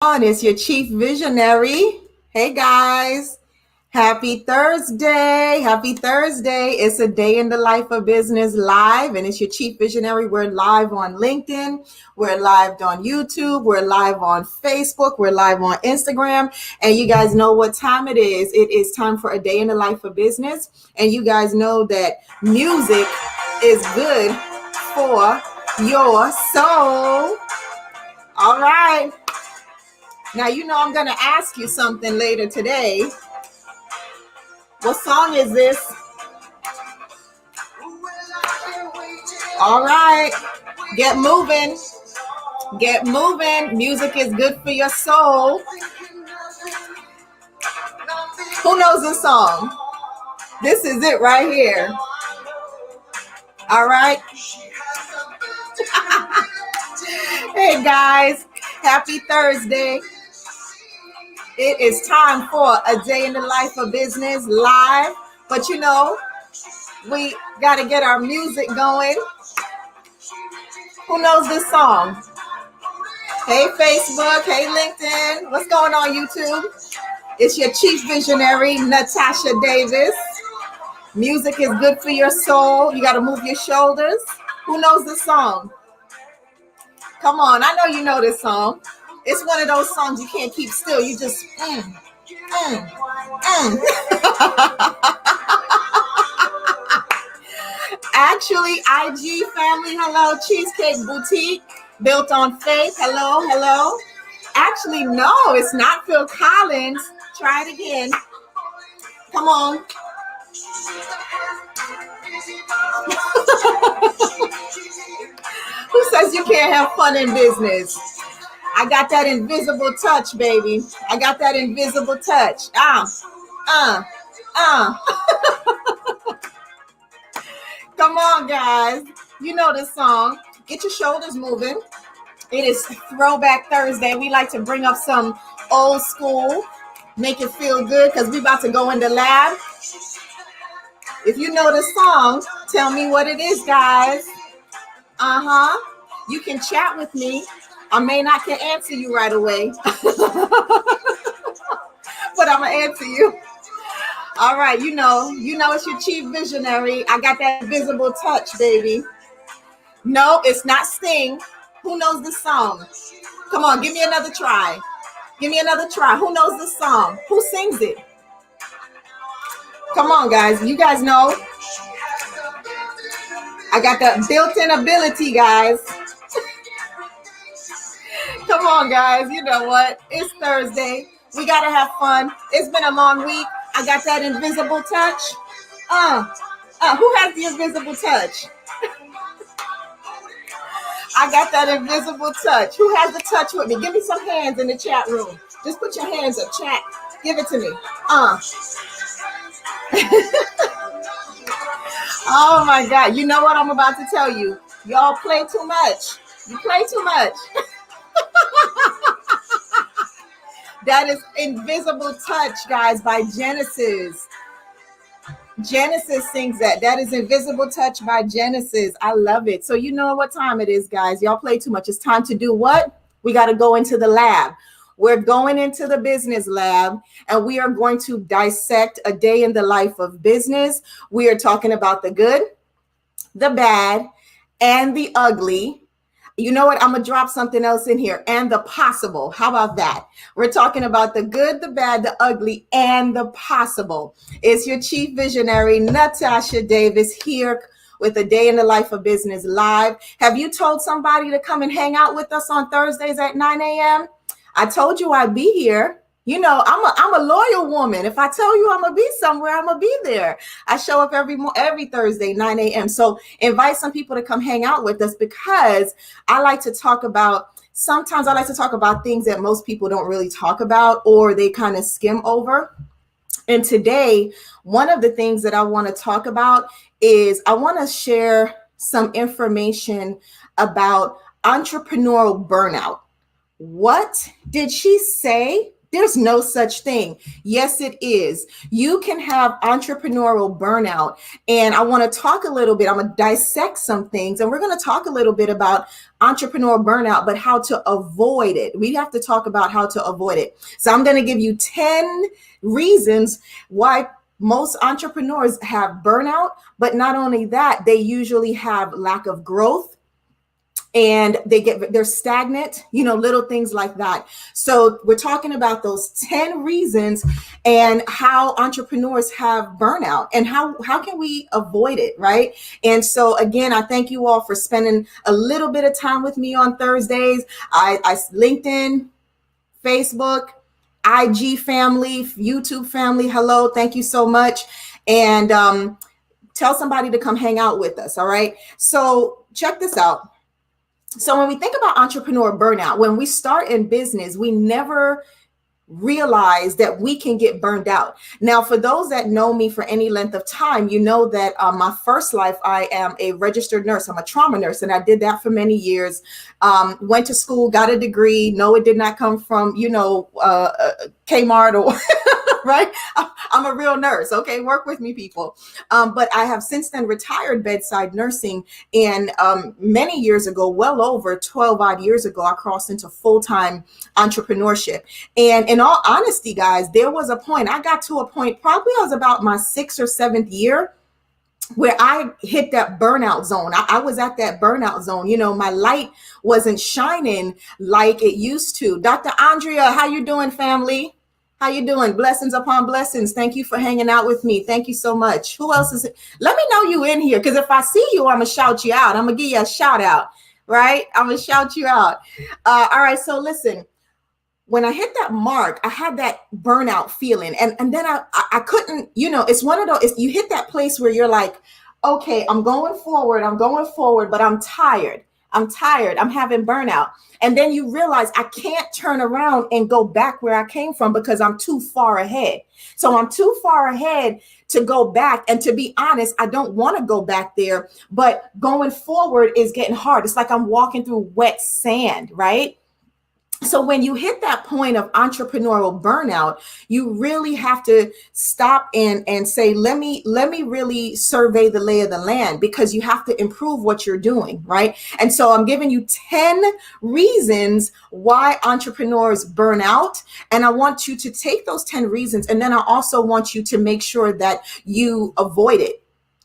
It's your chief visionary. Hey guys, happy Thursday. Happy Thursday. It's a day in the life of business live, and it's your chief visionary. We're live on LinkedIn, we're live on YouTube, we're live on Facebook, we're live on Instagram, and you guys know what time it is. It is time for a day in the life of business, and you guys know that music is good for your soul. All right. Now, you know I'm going to ask you something later today. What song is this? All right. Get moving. Get moving. Music is good for your soul. Who knows this song? This is it right here. All right. Hey, guys. Happy Thursday. It is time for a day in the life of business live. But you know, we got to get our music going. Who knows this song? Hey, Facebook. Hey, LinkedIn. What's going on, YouTube? It's your chief visionary, Natasha Davis. Music is good for your soul. You got to move your shoulders. Who knows this song? Come on. I know you know this song. It's one of those songs you can't keep still. You just, Actually, IG family, hello. Cheesecake Boutique, built on faith. Hello, hello. Actually, no, it's not Phil Collins. Try it again. Come on. Who says you can't have fun in business? I got that invisible touch, baby. I got that invisible touch. Come on, guys. You know this song. Get your shoulders moving. It is Throwback Thursday. We like to bring up some old school, make it feel good because we about to go in the lab. If you know the song, tell me what it is, guys. You can chat with me. I may not can answer you right away, but I'm going to answer you. All right, you know it's your chief visionary. I got that visible touch, baby. No, it's not Sting. Who knows this song? Come on, give me another try. Give me another try. Who knows this song? Who sings it? Come on, guys. You guys know. I got that built-in ability, guys. Come on, guys. You know what? It's Thursday. We got to have fun. It's been a long week. I got that invisible touch. Who has the invisible touch? I got that invisible touch. Who has the touch with me? Give me some hands in the chat room. Just put your hands up, chat. Give it to me. Oh my God. You know what I'm about to tell you? Y'all play too much. You play too much. That is Invisible Touch, guys, by Genesis. Genesis sings that. That is Invisible Touch by Genesis. I love it. So you know what time it is, guys. Y'all play too much. It's time to do what? We got to go into the lab. We're going into the business lab, and we are going to dissect a day in the life of business. We are talking about the good, the bad, and the ugly. You know what? I'm going to drop something else in here. And the possible. How about that? We're talking about the good, the bad, the ugly, and the possible. It's your chief visionary, Natasha Davis, here with a day in the life of business live. Have you told somebody to come and hang out with us on Thursdays at 9 a.m.? I told you I'd be here. You know, I'm a loyal woman. If I tell you I'm going to be somewhere, I'm going to be there. I show up every Thursday, 9 a.m. So invite some people to come hang out with us because sometimes I like to talk about things that most people don't really talk about or they kind of skim over. And today, one of the things that I want to talk about is I want to share some information about entrepreneurial burnout. What did she say? There's no such thing. Yes, it is. You can have entrepreneurial burnout. And I want to talk a little bit, I'm going to dissect some things, and we're going to talk a little bit about entrepreneurial burnout, but how to avoid it. We have to talk about how to avoid it. So I'm going to give you 10 reasons why most entrepreneurs have burnout, but not only that, they usually have lack of growth, and they're stagnant, little things like that. So we're talking about those 10 reasons and how entrepreneurs have burnout and how can we avoid it, right? And so again, I thank you all for spending a little bit of time with me on Thursdays. I LinkedIn, Facebook, IG family, YouTube family, hello, thank you so much. And tell somebody to come hang out with us, all right? So check this out. So when we think about entrepreneur burnout, when we start in business, we never realize that we can get burned out. Now, for those that know me for any length of time, you know that my first life, I am a registered nurse. I'm a trauma nurse, and I did that for many years. Went to school, got a degree. No, it did not come from, Kmart or right? I'm a real nurse. Okay. Work with me, people. But I have since then retired bedside nursing. And many years ago, well over 12 odd years ago, I crossed into full-time entrepreneurship. And in all honesty, guys, there was a point, I got to a point, probably I was about my 6th or 7th year, where I hit that burnout zone. I was at that burnout zone. My light wasn't shining like it used to. Dr. Andrea, how you doing, family? How you doing? Blessings upon blessings. Thank you for hanging out with me. Thank you so much. Who else is it? Let me know you in here, because if I see you, I'm going to shout you out. I'm going to give you a shout out, right? I'm going to shout you out. All right. So listen, when I hit that mark, I had that burnout feeling. And then I couldn't, it's one of those, you hit that place where you're like, okay, I'm going forward, but I'm tired. I'm having burnout. And then you realize I can't turn around and go back where I came from because I'm too far ahead. So I'm too far ahead to go back. And to be honest, I don't want to go back there, but going forward is getting hard. It's like I'm walking through wet sand, right? So when you hit that point of entrepreneurial burnout, you really have to stop and say, let me really survey the lay of the land, because you have to improve what you're doing, right? And so I'm giving you 10 reasons why entrepreneurs burn out. And I want you to take those 10 reasons. And then I also want you to make sure that you avoid it.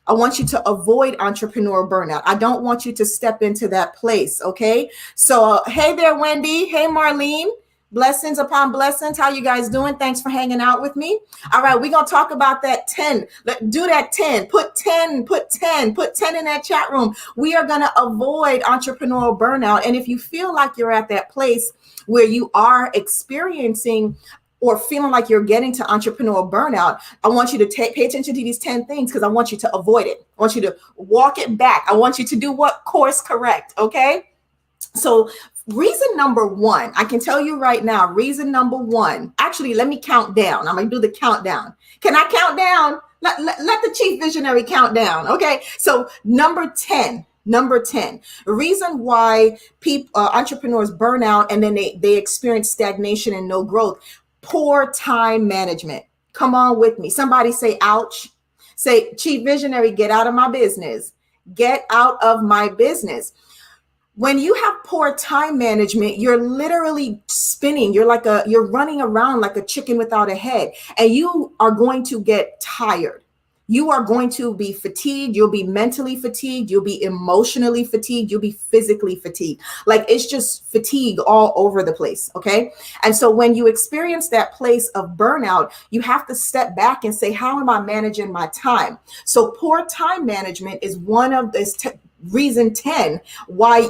I want you to avoid entrepreneur burnout. I don't want you to step into that place. Okay. So, hey there, Wendy. Hey, Marlene. Blessings upon blessings. How you guys doing? Thanks for hanging out with me. All right. We're going to talk about that 10. Do that 10. Put 10 in that chat room. We are going to avoid entrepreneurial burnout. And if you feel like you're at that place where you are experiencing or feeling like you're getting to entrepreneurial burnout, I want you to pay attention to these 10 things, because I want you to avoid it. I want you to walk it back. I want you to do what? Course correct. Okay. So reason number one, I can tell you right now, reason number one, actually, let me count down. I'm going to do the countdown. Can I count down? Let the chief visionary count down. Okay. So number 10, reason why entrepreneurs burn out and then they experience stagnation and no growth. Poor time management. Come on with me. Somebody say, ouch. Say, chief visionary, get out of my business. Get out of my business. When you have poor time management, you're literally spinning. You're running around like a chicken without a head, and you are going to get tired. You are going to be fatigued. You'll be mentally fatigued. You'll be emotionally fatigued. You'll be physically fatigued. Like, it's just fatigue all over the place. Okay. And so when you experience that place of burnout, you have to step back and say, how am I managing my time? So poor time management is one of this reason 10 why,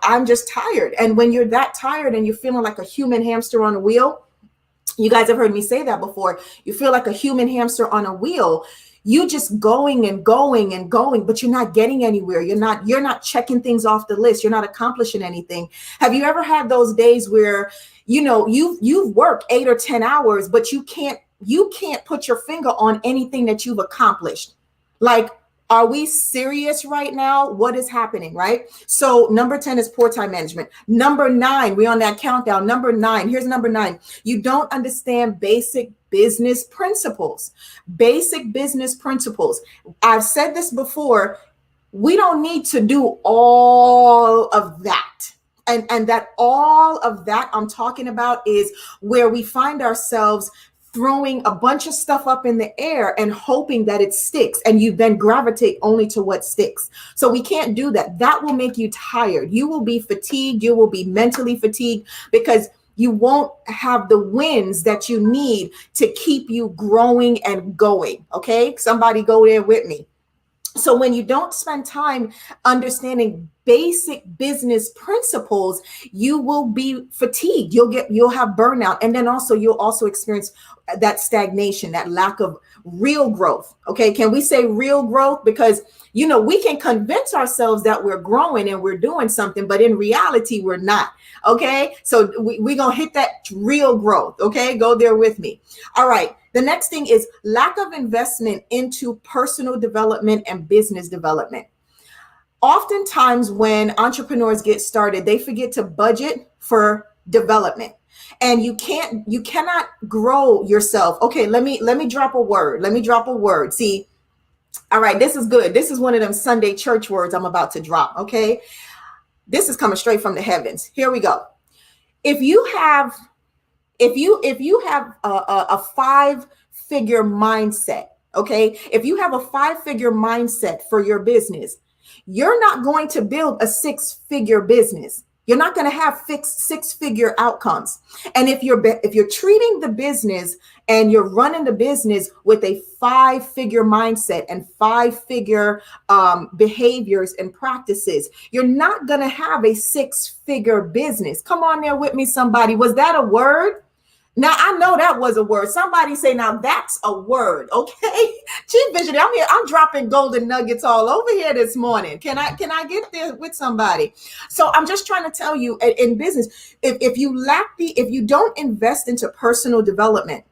I'm just tired. And when you're that tired and you're feeling like a human hamster on a wheel, you guys have heard me say that before. You feel like a human hamster on a wheel. You just going and going and going, but you're not getting anywhere. You're not checking things off the list. You're not accomplishing anything. Have you ever had those days where, you've worked 8 or 10 hours, but you can't put your finger on anything that you've accomplished? Like, Are we serious right now? What is happening, right? So number 10 is poor time management. Number 9, we're on that countdown. Number 9, here's number 9. You don't understand basic business principles. Basic business principles. I've said this before. We don't need to do all of that. And that all of that I'm talking about is where we find ourselves throwing a bunch of stuff up in the air and hoping that it sticks, and you then gravitate only to what sticks. So we can't do that. That will make you tired. You will be fatigued. You will be mentally fatigued because you won't have the wins that you need to keep you growing and going. Okay, somebody go there with me. So when you don't spend time understanding basic business principles, you will be fatigued. You'll have burnout. And then also you'll also experience that stagnation, that lack of real growth. Okay. Can we say real growth? Because, we can convince ourselves that we're growing and we're doing something, but in reality, we're not. Okay. So we're going to hit that real growth. Okay. Go there with me. All right. The next thing is lack of investment into personal development and business development. Oftentimes when entrepreneurs get started, they forget to budget for development. And you cannot grow yourself. Okay, let me drop a word. See, all right, this is good. This is one of them Sunday church words I'm about to drop. Okay. This is coming straight from the heavens. Here we go. If you have a 5-figure mindset, okay, if you have a 5-figure mindset for your business, you're not going to build a 6-figure business. You're not going to have fixed 6-figure outcomes. And if you're treating the business and you're running the business with a 5-figure mindset and 5-figure behaviors and practices, you're not going to have a 6-figure business. Come on there with me, somebody. Was that a word? Now, I know that was a word. Somebody say, now that's a word. Okay. Chief Visionary, I'm here. I'm dropping golden nuggets all over here this morning. Can I get there with somebody? So I'm just trying to tell you in business, if you don't invest into personal development,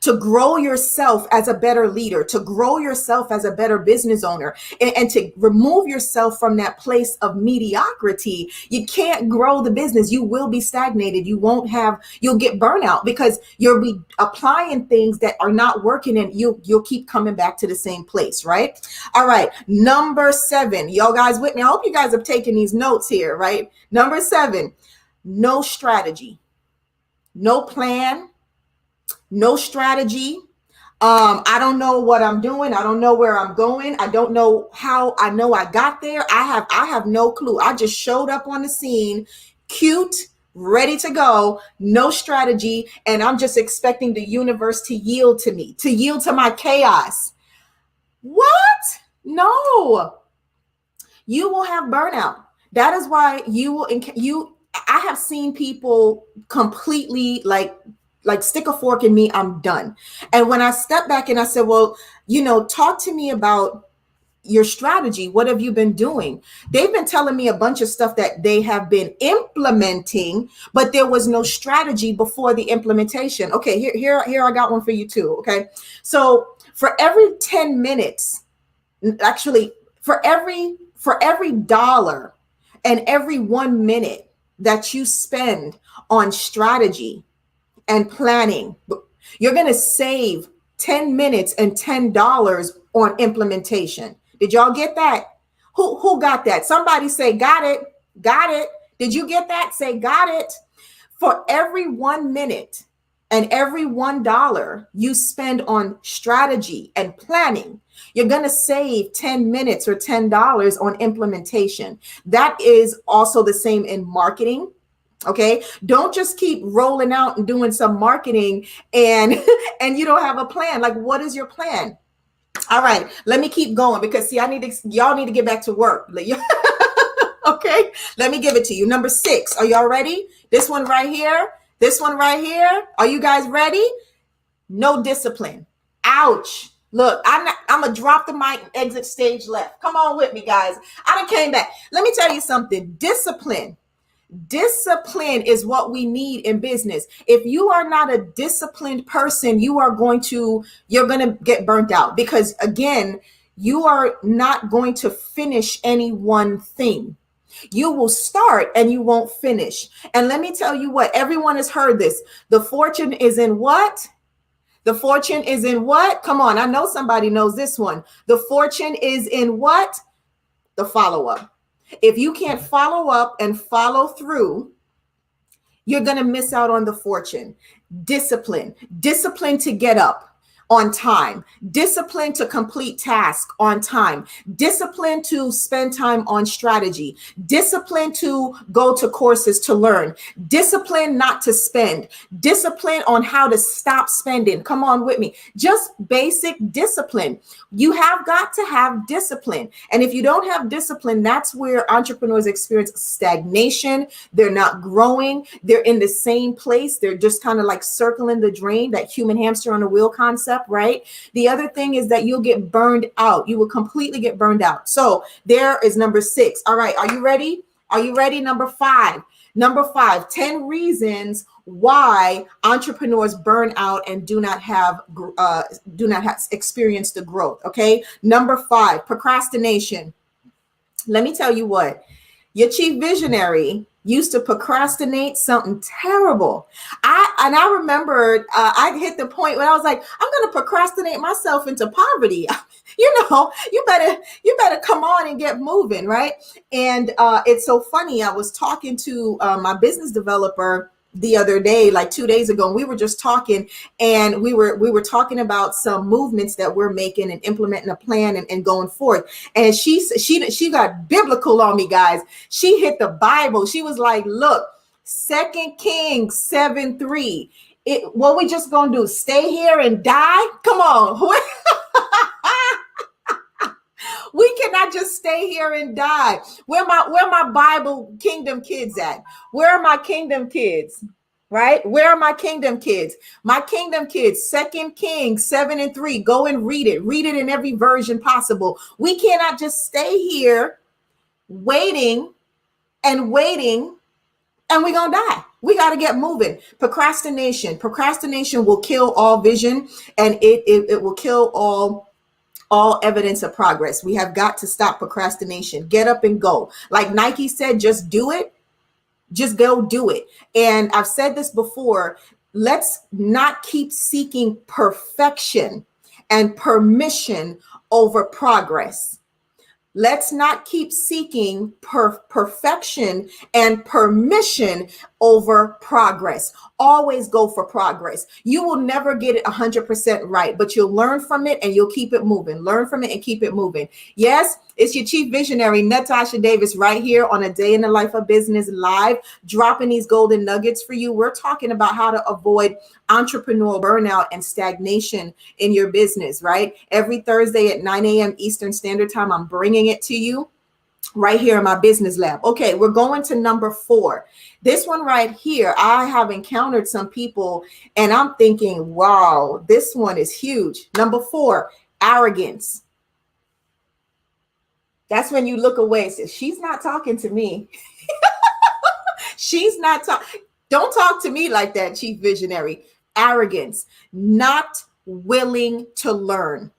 to grow yourself as a better leader, to grow yourself as a better business owner, and to remove yourself from that place of mediocrity, you can't grow the business. You will be stagnated. You'll get burnout because you'll be applying things that are not working and you'll keep coming back to the same place, right? All right. Number 7, y'all guys with me? I hope you guys have taken these notes here, right? Number 7, no strategy, no plan, no strategy. I don't know what I'm doing. I don't know where I'm going. I don't know how I know I got there. I have no clue. I just showed up on the scene, cute, ready to go, no strategy. And I'm just expecting the universe to yield to me, to yield to my chaos. What? No, you will have burnout. That is why I have seen people completely like stick a fork in me, I'm done. And when I stepped back and I said, well, talk to me about your strategy. What have you been doing? They've been telling me a bunch of stuff that they have been implementing, but there was no strategy before the implementation. Okay, here I got one for you too. Okay. So for every 10 minutes, actually for every dollar and every 1 minute that you spend on strategy and planning, you're going to save 10 minutes and $10 on implementation. Did y'all get that? Who got that? Somebody say, got it. Got it. Did you get that? Say, got it. For every 1 minute and every $1 you spend on strategy and planning, you're going to save 10 minutes or $10 on implementation. That is also the same in marketing. Okay. Don't just keep rolling out and doing some marketing and you don't have a plan. Like, what is your plan? All right. Let me keep going because y'all need to get back to work. Okay. Let me give it to you. Number 6. Are y'all ready? This one right here. This one right here. Are you guys ready? No discipline. Ouch. Look, I'm going to drop the mic and exit stage left. Come on with me, guys. I done came back. Let me tell you something. Discipline is what we need in business. If you are not a disciplined person, you're going to get burnt out because again, You are not going to finish any one thing. You will start and you won't finish. And let me tell you what, everyone has heard this. The fortune is in what? The fortune is in what? Come on, I know somebody knows this one. The fortune is in what? The follow up. If you can't follow up and follow through, you're going to miss out on the fortune. Discipline to get up on time, discipline to complete tasks on time, discipline to spend time on strategy, discipline to go to courses to learn, discipline not to spend, discipline on how to stop spending. Come on with me. Just basic discipline. You have got to have discipline. And if you don't have discipline, that's where entrepreneurs experience stagnation. They're not growing. They're in the same place. They're just kind of like circling the drain, that human hamster on a wheel concept. Right? The other thing is that you'll get burned out. You will completely get burned out. So there is number 6. All right. Are you ready? Are you ready? Number 5. Number 5, 10 reasons why entrepreneurs burn out and do not have experienced the growth. Okay. Number 5, procrastination. Let me tell you what, your chief visionary used to procrastinate something terrible. I remembered I hit the point when I was like, I'm going to procrastinate myself into poverty. You better come on and get moving, right? And it's so funny. I was talking to my business developer the other day, like 2 days ago, and we were just talking, and we were talking about some movements that we're making and implementing a plan and going forth. And she got biblical on me, guys. She hit the Bible. She was like, look, 2 Kings 7:3. What we just gonna do? Stay here and die? Come on. We cannot just stay here and die. Where my Bible kingdom kids at? Where are my kingdom kids? Right? Where are my kingdom kids? My kingdom kids, 2 Kings 7:3. Go and read it. Read it in every version possible. We cannot just stay here waiting, and we're going to die. We got to get moving. Procrastination will kill all vision, and it will kill all evidence of progress. We have got to stop procrastination. Get up and go. Like Nike said, just do it. Just go do it. And I've said this before, let's not keep seeking perfection and permission over progress. Let's not keep seeking perfection and permission over progress. Always go for progress. You will never get it 100% right, but you'll learn from it and you'll keep it moving. Learn from it and keep it moving. Yes, it's your chief visionary, Natasha Davis, right here on A Day in the Life of Business Live, dropping these golden nuggets for you. We're talking about how to avoid entrepreneurial burnout and stagnation in your business, right? Every Thursday at 9 a.m. Eastern Standard Time, I'm bringing it to you right here in my business lab. Okay, we're going to number 4. This one right here, I have encountered some people and I'm thinking, wow, this one is huge. Number 4, arrogance. That's when you look away and say, she's not talking to me. She's not talking. Don't talk to me like that, chief visionary. Arrogance, not willing to learn.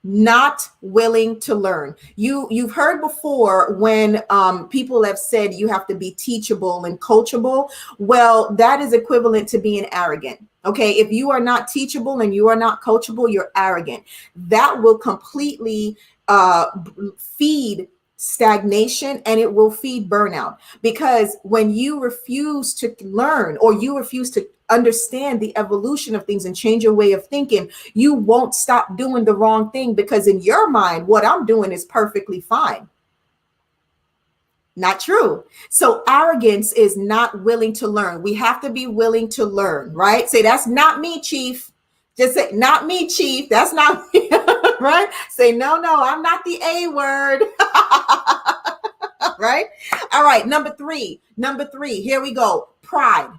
Not willing to learn. You've heard before when people have said you have to be teachable and coachable. Well, that is equivalent to being arrogant. Okay, if you are not teachable and you are not coachable, you're arrogant. That will completely feed stagnation, and it will feed burnout, because when you refuse to learn or you refuse to understand the evolution of things and change your way of thinking, you won't stop doing the wrong thing, because in your mind, what I'm doing is perfectly fine. Not true. So arrogance is not willing to learn. We have to be willing to learn, right? Say, that's not me, chief. Just say, not me, chief. That's not me, right? Say, no, I'm not the A word. Right? All right. Number three, here we go. Pride,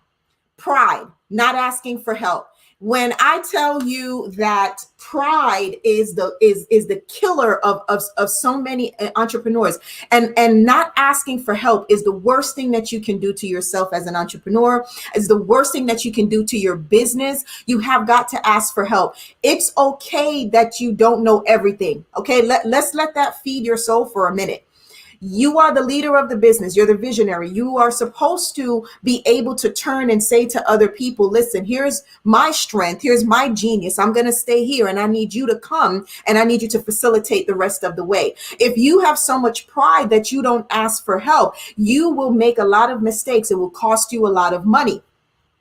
not asking for help. When I tell you that pride is the killer of so many entrepreneurs, and not asking for help is the worst thing that you can do to yourself as an entrepreneur, is the worst thing that you can do to your business. You have got to ask for help. It's okay that you don't know everything. Okay, let's let that feed your soul for a minute. You are the leader of the business. You're the visionary. You are supposed to be able to turn and say to other people, listen, here's my strength. Here's my genius. I'm going to stay here and I need you to come and I need you to facilitate the rest of the way. If you have so much pride that you don't ask for help, you will make a lot of mistakes. It will cost you a lot of money.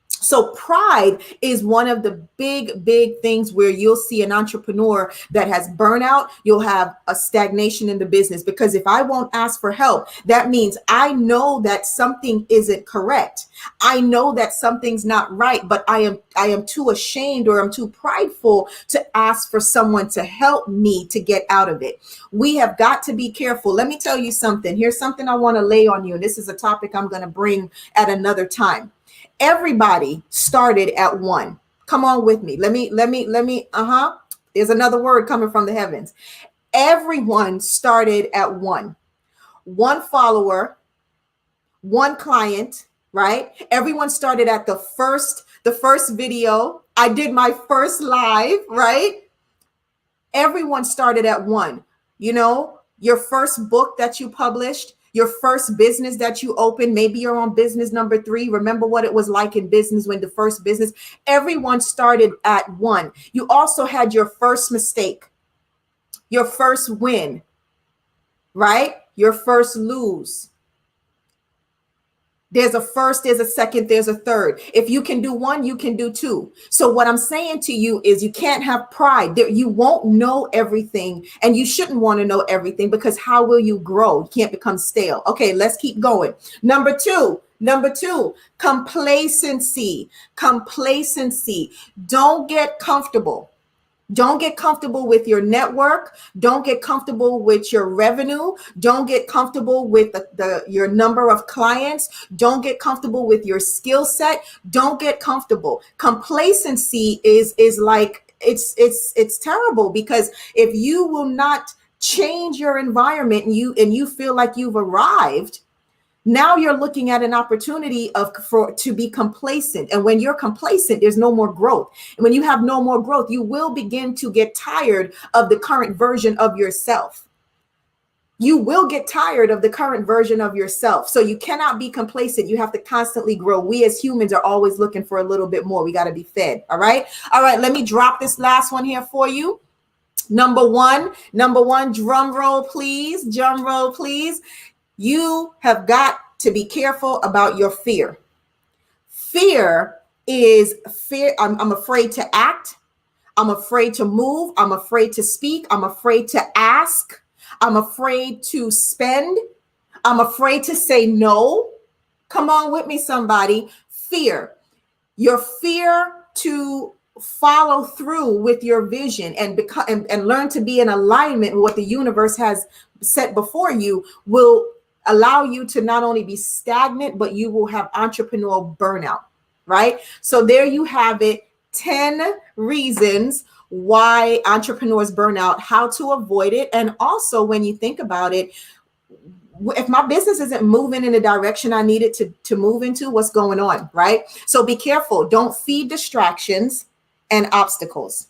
So pride is one of the big things where you'll see an entrepreneur that has burnout. You'll have a stagnation in the business, because if I won't ask for help, that means I know that something isn't correct. I know that something's not right, but I am too ashamed, or I'm too prideful to ask for someone to help me to get out of it. We have got to be careful. Let me tell you something. Here's something I want to lay on you. And this is a topic I'm going to bring at another time. Everybody started at one. Come on with me. Let me. There's another word coming from the heavens. Everyone started at one. One follower, one client, right? Everyone started at the first video. I did my first live, right? Everyone started at one. You know, your first book that you published, your first business that you opened, maybe you're on business number 3. Remember what it was like in business when the first business, everyone started at one. You also had your first mistake, your first win, right? Your first lose. There's a first, there's a second, there's a third. If you can do one, you can do two. So what I'm saying to you is you can't have pride. You won't know everything, and you shouldn't want to know everything, because how will you grow? You can't become stale. Okay, let's keep going. Number two, complacency. Don't get comfortable. Don't get comfortable with your network. Don't get comfortable with your revenue. Don't get comfortable with your number of clients. Don't get comfortable with your skill set. Don't get comfortable. Complacency is like, it's terrible, because if you will not change your environment and you feel like you've arrived, now you're looking at an opportunity to be complacent. And when you're complacent, there's no more growth. And when you have no more growth, you will begin to get tired of the current version of yourself. You will get tired of the current version of yourself. So you cannot be complacent. You have to constantly grow. We as humans are always looking for a little bit more. We got to be fed. All right. Let me drop this last one here for you. Number one, drum roll, please. You have got to be careful about your fear. Fear is fear. I'm afraid to act. I'm afraid to move. I'm afraid to speak. I'm afraid to ask. I'm afraid to spend. I'm afraid to say no. Come on with me, somebody. Fear. Your fear to follow through with your vision and learn to be in alignment with what the universe has set before you will allow you to not only be stagnant, but you will have entrepreneurial burnout, right? So there you have it. 10 reasons why entrepreneurs burn out, how to avoid it. And also, when you think about it, if my business isn't moving in the direction I need it to move into, what's going on, right? So be careful. Don't feed distractions and obstacles.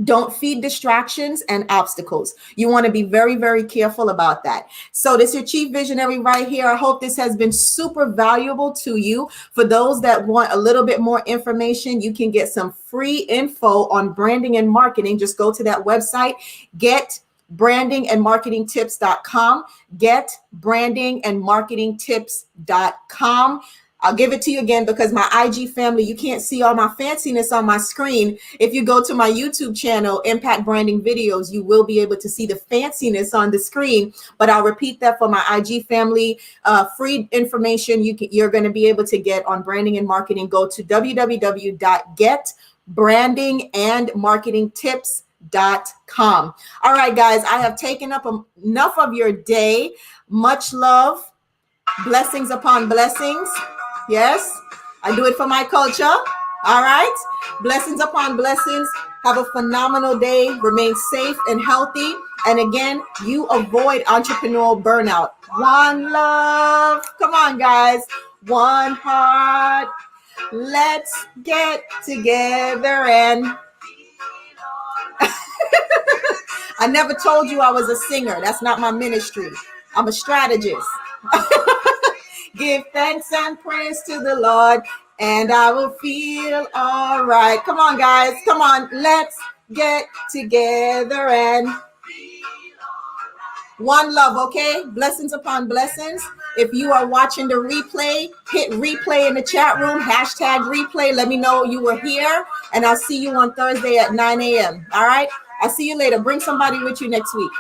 Don't feed distractions and obstacles. You want to be very, very careful about that. So this is your chief visionary right here. I hope this has been super valuable to you. For those that want a little bit more information, you can get some free info on branding and marketing. Just go to that website, getbrandingandmarketingtips.com, getbrandingandmarketingtips.com. I'll give it to you again, because my IG family, you can't see all my fanciness on my screen. If you go to my YouTube channel, Impact Branding Videos, you will be able to see the fanciness on the screen. But I'll repeat that for my IG family. Free information you're going to be able to get on branding and marketing. Go to www.getbrandingandmarketingtips.com. All right, guys, I have taken up enough of your day. Much love. Blessings upon blessings. Yes, I do it for my culture. All right. Blessings upon blessings. Have a phenomenal day. Remain safe and healthy. And again, you avoid entrepreneurial burnout. One love. Come on, guys. One heart. Let's get together and I never told you I was a singer. That's not my ministry. I'm a strategist. Give thanks and praise to the Lord, and I will feel all right. Come on, guys. Come on. Let's get together and one love, okay? Blessings upon blessings. If you are watching the replay, hit replay in the chat room, hashtag replay. Let me know you were here, and I'll see you on Thursday at 9 a.m. All right? I'll see you later. Bring somebody with you next week.